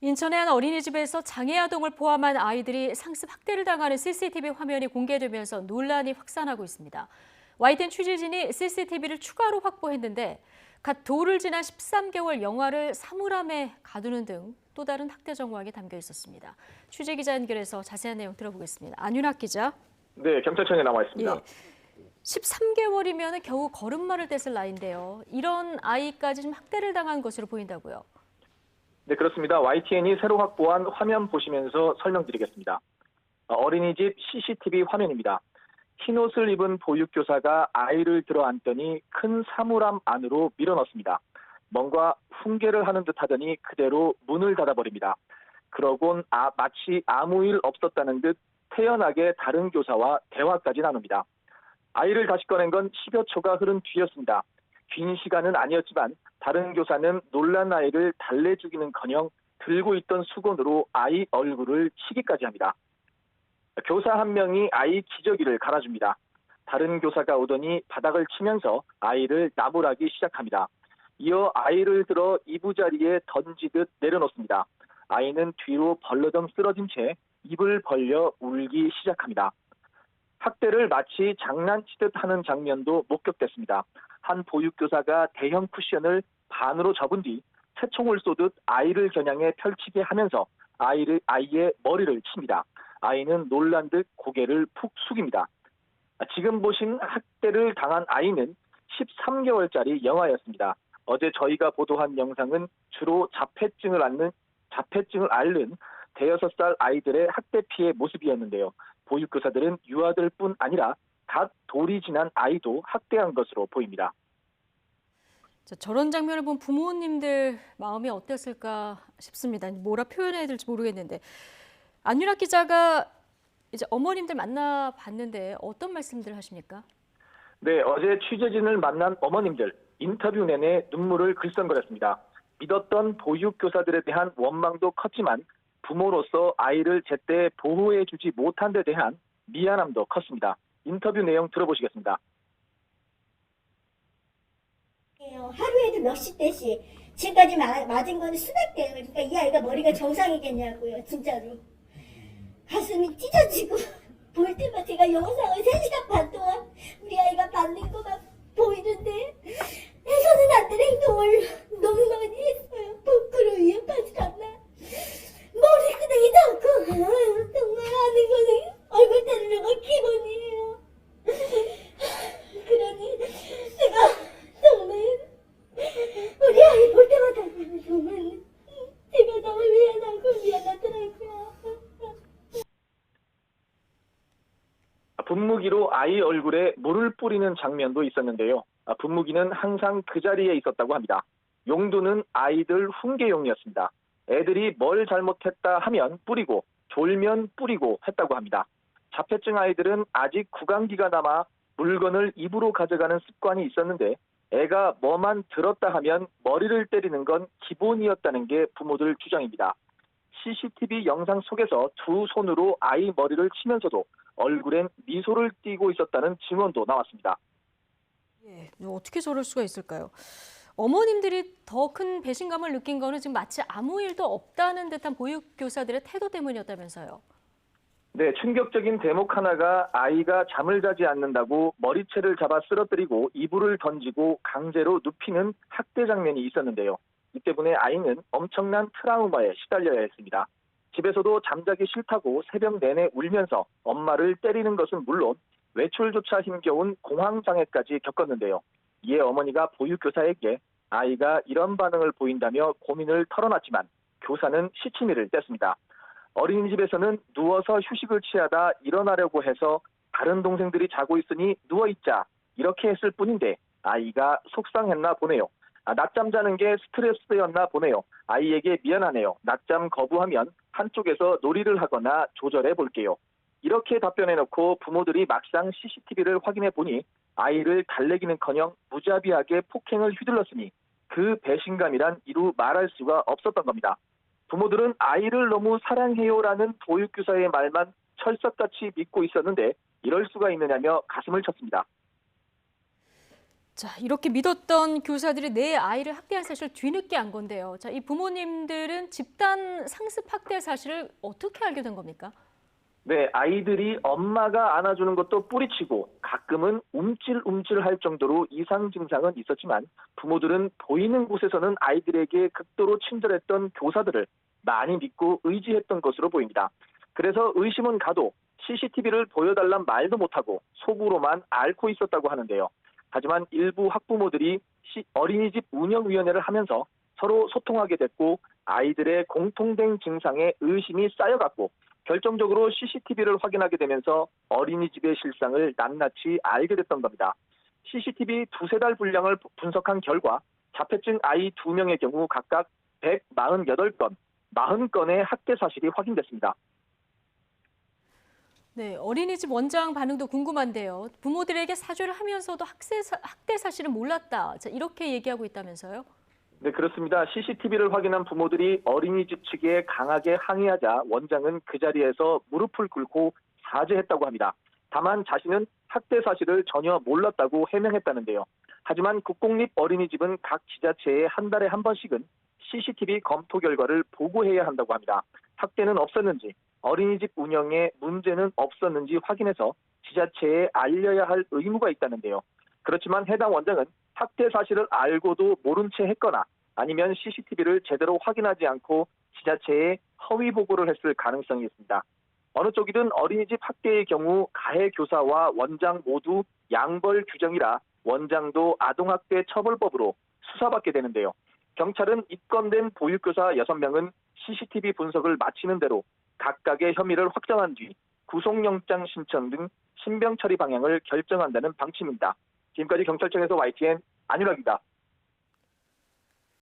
인천의 한 어린이집에서 장애아동을 포함한 아이들이 상습 학대를 당하는 CCTV 화면이 공개되면서 논란이 확산하고 있습니다. YTN 취재진이 CCTV를 추가로 확보했는데 갓 도를 지난 13개월 영아를 사물함에 가두는 등 또 다른 학대 정황이 담겨 있었습니다. 취재 기자 연결해서 자세한 내용 들어보겠습니다. 안윤학 기자. 네, 경찰청에 나와 있습니다. 예, 13개월이면 겨우 걸음마를 뗐을 나이인데요. 이런 아이까지 좀 학대를 당한 것으로 보인다고요. 네, 그렇습니다. YTN이 새로 확보한 화면 보시면서 설명드리겠습니다. 어린이집 CCTV 화면입니다. 흰옷을 입은 보육교사가 아이를 들어안더니 큰 사물함 안으로 밀어넣습니다. 뭔가 훈계를 하는 듯 하더니 그대로 문을 닫아버립니다. 그러곤 마치 아무 일 없었다는 듯 태연하게 다른 교사와 대화까지 나눕니다. 아이를 다시 꺼낸 건 10여 초가 흐른 뒤였습니다. 긴 시간은 아니었지만 다른 교사는 놀란 아이를 달래주기는커녕 들고 있던 수건으로 아이 얼굴을 치기까지 합니다. 교사 한 명이 아이 기저귀를 갈아줍니다. 다른 교사가 오더니 바닥을 치면서 아이를 나무라기 시작합니다. 이어 아이를 들어 이부자리에 던지듯 내려놓습니다. 아이는 뒤로 벌러덩 쓰러진 채 입을 벌려 울기 시작합니다. 학대를 마치 장난치듯 하는 장면도 목격됐습니다. 한 보육교사가 대형 쿠션을 반으로 접은 뒤 새총을 쏘듯 아이를 겨냥해 펼치게 하면서 아이의 머리를 칩니다. 아이는 놀란 듯 고개를 푹 숙입니다. 지금 보신 학대를 당한 아이는 13개월짜리 영아였습니다. 어제 저희가 보도한 영상은 주로 자폐증을 앓는 대여섯 살 아이들의 학대 피해 모습이었는데요. 보육교사들은 유아들뿐 아니라 갓 돌이 지난 아이도 학대한 것으로 보입니다. 저런 장면을 본 부모님들 마음이 어땠을까 싶습니다. 뭐라 표현해야 될지 모르겠는데. 안윤학 기자가 이제 어머님들 만나봤는데 어떤 말씀들 하십니까? 네, 어제 취재진을 만난 어머님들 인터뷰 내내 눈물을 글썽거렸습니다. 믿었던 보육교사들에 대한 원망도 컸지만 부모로서 아이를 제때 보호해주지 못한 데 대한 미안함도 컸습니다. 인터뷰 내용 들어보시겠습니다. 하루에도 몇십 대씩 지금까지 맞은 거는 수백 대. 그러니까 이 아이가 머리가 정상이겠냐고요. 진짜로 가슴이 찢어지고 볼 때마다 제가 영상을 3시간 반 동안 우리 아이가 받는 거가 보이는데 해서는 안 되는 행동을 너무 많이 했어요. 부끄러워 위협하지 않나. 머리끄댕이 잡고 정말 하는 거는 얼굴 때리는 건 기본이에요. 그러니 내가 정말 우리 아이 볼 때마다 정말 제가 너무 미안하더라고요. 분무기로 아이 얼굴에 물을 뿌리는 장면도 있었는데요. 분무기는 항상 그 자리에 있었다고 합니다. 용도는 아이들 훈계용이었습니다. 애들이 뭘 잘못했다 하면 뿌리고 졸면 뿌리고 했다고 합니다. 자폐증 아이들은 아직 구강기가 남아 물건을 입으로 가져가는 습관이 있었는데 애가 뭐만 들었다 하면 머리를 때리는 건 기본이었다는 게 부모들 주장입니다. CCTV 영상 속에서 두 손으로 아이 머리를 치면서도 얼굴엔 미소를 띠고 있었다는 증언도 나왔습니다. 예, 어떻게 저럴 수가 있을까요? 어머님들이 더 큰 배신감을 느낀 거는 지금 마치 아무 일도 없다는 듯한 보육교사들의 태도 때문이었다면서요. 네, 충격적인 대목 하나가 아이가 잠을 자지 않는다고 머리채를 잡아 쓰러뜨리고 이불을 던지고 강제로 눕히는 학대 장면이 있었는데요. 이 때문에 아이는 엄청난 트라우마에 시달려야 했습니다. 집에서도 잠자기 싫다고 새벽 내내 울면서 엄마를 때리는 것은 물론 외출조차 힘겨운 공황장애까지 겪었는데요. 이에 어머니가 보육교사에게 아이가 이런 반응을 보인다며 고민을 털어놨지만 교사는 시치미를 뗐습니다. 어린이집에서는 누워서 휴식을 취하다 일어나려고 해서 다른 동생들이 자고 있으니 누워있자 이렇게 했을 뿐인데 아이가 속상했나 보네요. 낮잠 자는 게 스트레스였나 보네요. 아이에게 미안하네요. 낮잠 거부하면 한쪽에서 놀이를 하거나 조절해 볼게요. 이렇게 답변해놓고 부모들이 막상 CCTV를 확인해 보니 아이를 달래기는커녕 무자비하게 폭행을 휘둘렀으니 그 배신감이란 이루 말할 수가 없었던 겁니다. 부모들은 아이를 너무 사랑해요라는 보육교사의 말만 철석같이 믿고 있었는데 이럴 수가 있느냐며 가슴을 쳤습니다. 자, 이렇게 믿었던 교사들이 내 아이를 학대한 사실을 뒤늦게 안 건데요. 자, 이 부모님들은 집단 상습 학대 사실을 어떻게 알게 된 겁니까? 네, 아이들이 엄마가 안아주는 것도 뿌리치고 가끔은 움찔움찔할 정도로 이상 증상은 있었지만 부모들은 보이는 곳에서는 아이들에게 극도로 친절했던 교사들을 많이 믿고 의지했던 것으로 보입니다. 그래서 의심은 가도 CCTV를 보여달란 말도 못하고 속으로만 앓고 있었다고 하는데요. 하지만 일부 학부모들이 어린이집 운영위원회를 하면서 서로 소통하게 됐고 아이들의 공통된 증상에 의심이 쌓여갔고 결정적으로 CCTV를 확인하게 되면서 어린이집의 실상을 낱낱이 알게 됐던 겁니다. CCTV 두세 달 분량을 분석한 결과 자폐증 아이 2명의 경우 각각 148건, 40건의 학대 사실이 확인됐습니다. 네, 어린이집 원장 반응도 궁금한데요. 부모들에게 사죄를 하면서도 학대 사실은 몰랐다. 자, 이렇게 얘기하고 있다면서요? 네, 그렇습니다. CCTV를 확인한 부모들이 어린이집 측에 강하게 항의하자 원장은 그 자리에서 무릎을 꿇고 사죄했다고 합니다. 다만 자신은 학대 사실을 전혀 몰랐다고 해명했다는데요. 하지만 국공립 어린이집은 각 지자체에 한 달에 한 번씩은 CCTV 검토 결과를 보고해야 한다고 합니다. 학대는 없었는지, 어린이집 운영에 문제는 없었는지 확인해서 지자체에 알려야 할 의무가 있다는데요. 그렇지만 해당 원장은 학대 사실을 알고도 모른 채 했거나 아니면 CCTV를 제대로 확인하지 않고 지자체에 허위 보고를 했을 가능성이 있습니다. 어느 쪽이든 어린이집 학대의 경우 가해 교사와 원장 모두 양벌 규정이라 원장도 아동학대 처벌법으로 수사받게 되는데요. 경찰은 입건된 보육교사 6명은 CCTV 분석을 마치는 대로 각각의 혐의를 확정한 뒤 구속영장 신청 등 신병 처리 방향을 결정한다는 방침입니다. 지금까지 경찰청에서 YTN 안윤학입니다.